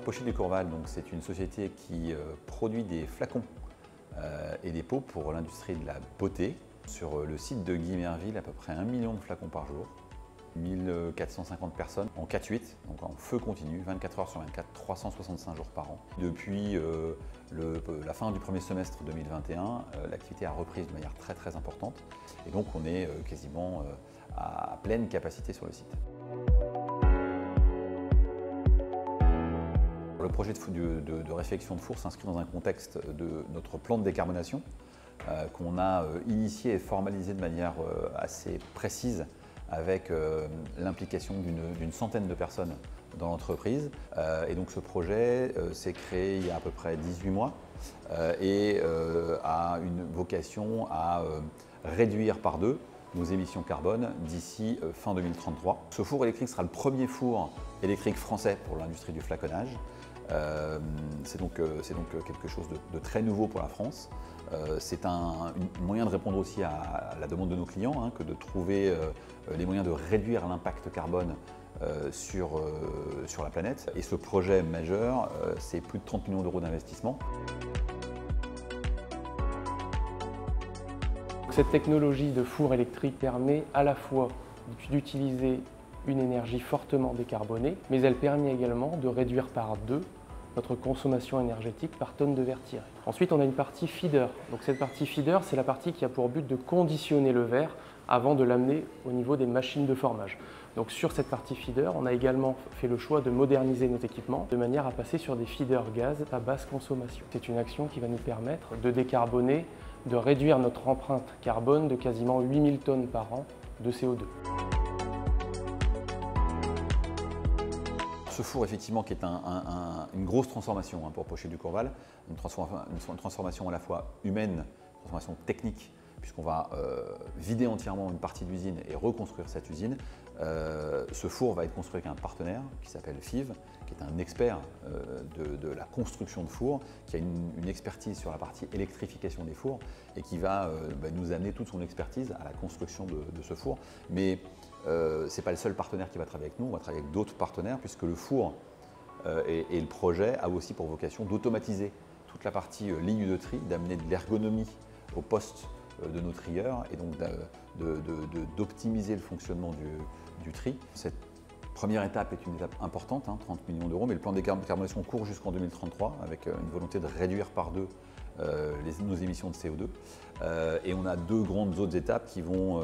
Pochet du Courval, c'est une société qui produit des flacons et des pots pour l'industrie de la beauté. Sur le site de Guimerville, à peu près 1 million de flacons par jour, 1450 personnes en 4/8, donc en feu continu, 24 heures sur 24, 365 jours par an. Depuis la fin du premier semestre 2021, l'activité a repris de manière très importante et donc on est quasiment à pleine capacité sur le site. Le projet de réfection de four s'inscrit dans un contexte de notre plan de décarbonation qu'on a initié et formalisé de manière assez précise avec l'implication d'une centaine de personnes dans l'entreprise. Et donc ce projet s'est créé il y a à peu près 18 mois et a une vocation à réduire par 2 nos émissions carbone d'ici fin 2033. Ce four électrique sera le premier four électrique français pour l'industrie du flaconnage. C'est donc quelque chose de très nouveau pour la France. C'est un moyen de répondre aussi à la demande de nos clients, que de trouver les moyens de réduire l'impact carbone sur la planète. Et ce projet majeur, c'est plus de 30 millions d'euros d'investissement. Cette technologie de four électrique permet à la fois d'utiliser une énergie fortement décarbonée, mais elle permet également de réduire par 2 notre consommation énergétique par tonne de verre tiré. Ensuite, on a une partie feeder. Donc cette partie feeder, c'est la partie qui a pour but de conditionner le verre avant de l'amener au niveau des machines de formage. Donc sur cette partie feeder, on a également fait le choix de moderniser nos équipements de manière à passer sur des feeders gaz à basse consommation. C'est une action qui va nous permettre de décarboner, de réduire notre empreinte carbone de quasiment 8000 tonnes par an de CO2. Ce four, effectivement, qui est une grosse transformation pour Pochet du Courval, une transformation à la fois humaine, une transformation technique, puisqu'on va vider entièrement une partie de l'usine et reconstruire cette usine. Ce four va être construit avec un partenaire qui s'appelle FIV, qui est un expert de la construction de fours, qui a une expertise sur la partie électrification des fours et qui va nous amener toute son expertise à la construction de ce four. Mais ce n'est pas le seul partenaire qui va travailler avec nous, on va travailler avec d'autres partenaires puisque le four et le projet a aussi pour vocation d'automatiser toute la partie ligne de tri, d'amener de l'ergonomie au poste de nos trieurs et donc d'optimiser le fonctionnement du tri. Cette première étape est une étape importante, 30 millions d'euros, mais le plan de décarbonation court jusqu'en 2033 avec une volonté de réduire par 2 nos émissions de CO2. Et on a 2 grandes autres étapes qui vont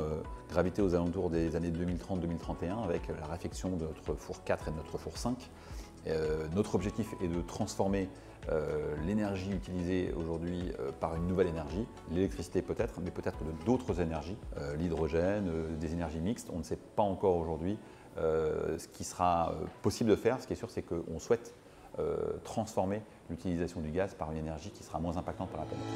graviter aux alentours des années 2030-2031 avec la réfection de notre four 4 et de notre four 5. Notre objectif est de transformer l'énergie utilisée aujourd'hui par une nouvelle énergie, l'électricité peut-être, mais peut-être d'autres énergies, l'hydrogène, des énergies mixtes. On ne sait pas encore aujourd'hui ce qui sera possible de faire. Ce qui est sûr, c'est qu'on souhaite transformer l'utilisation du gaz par une énergie qui sera moins impactante pour la planète.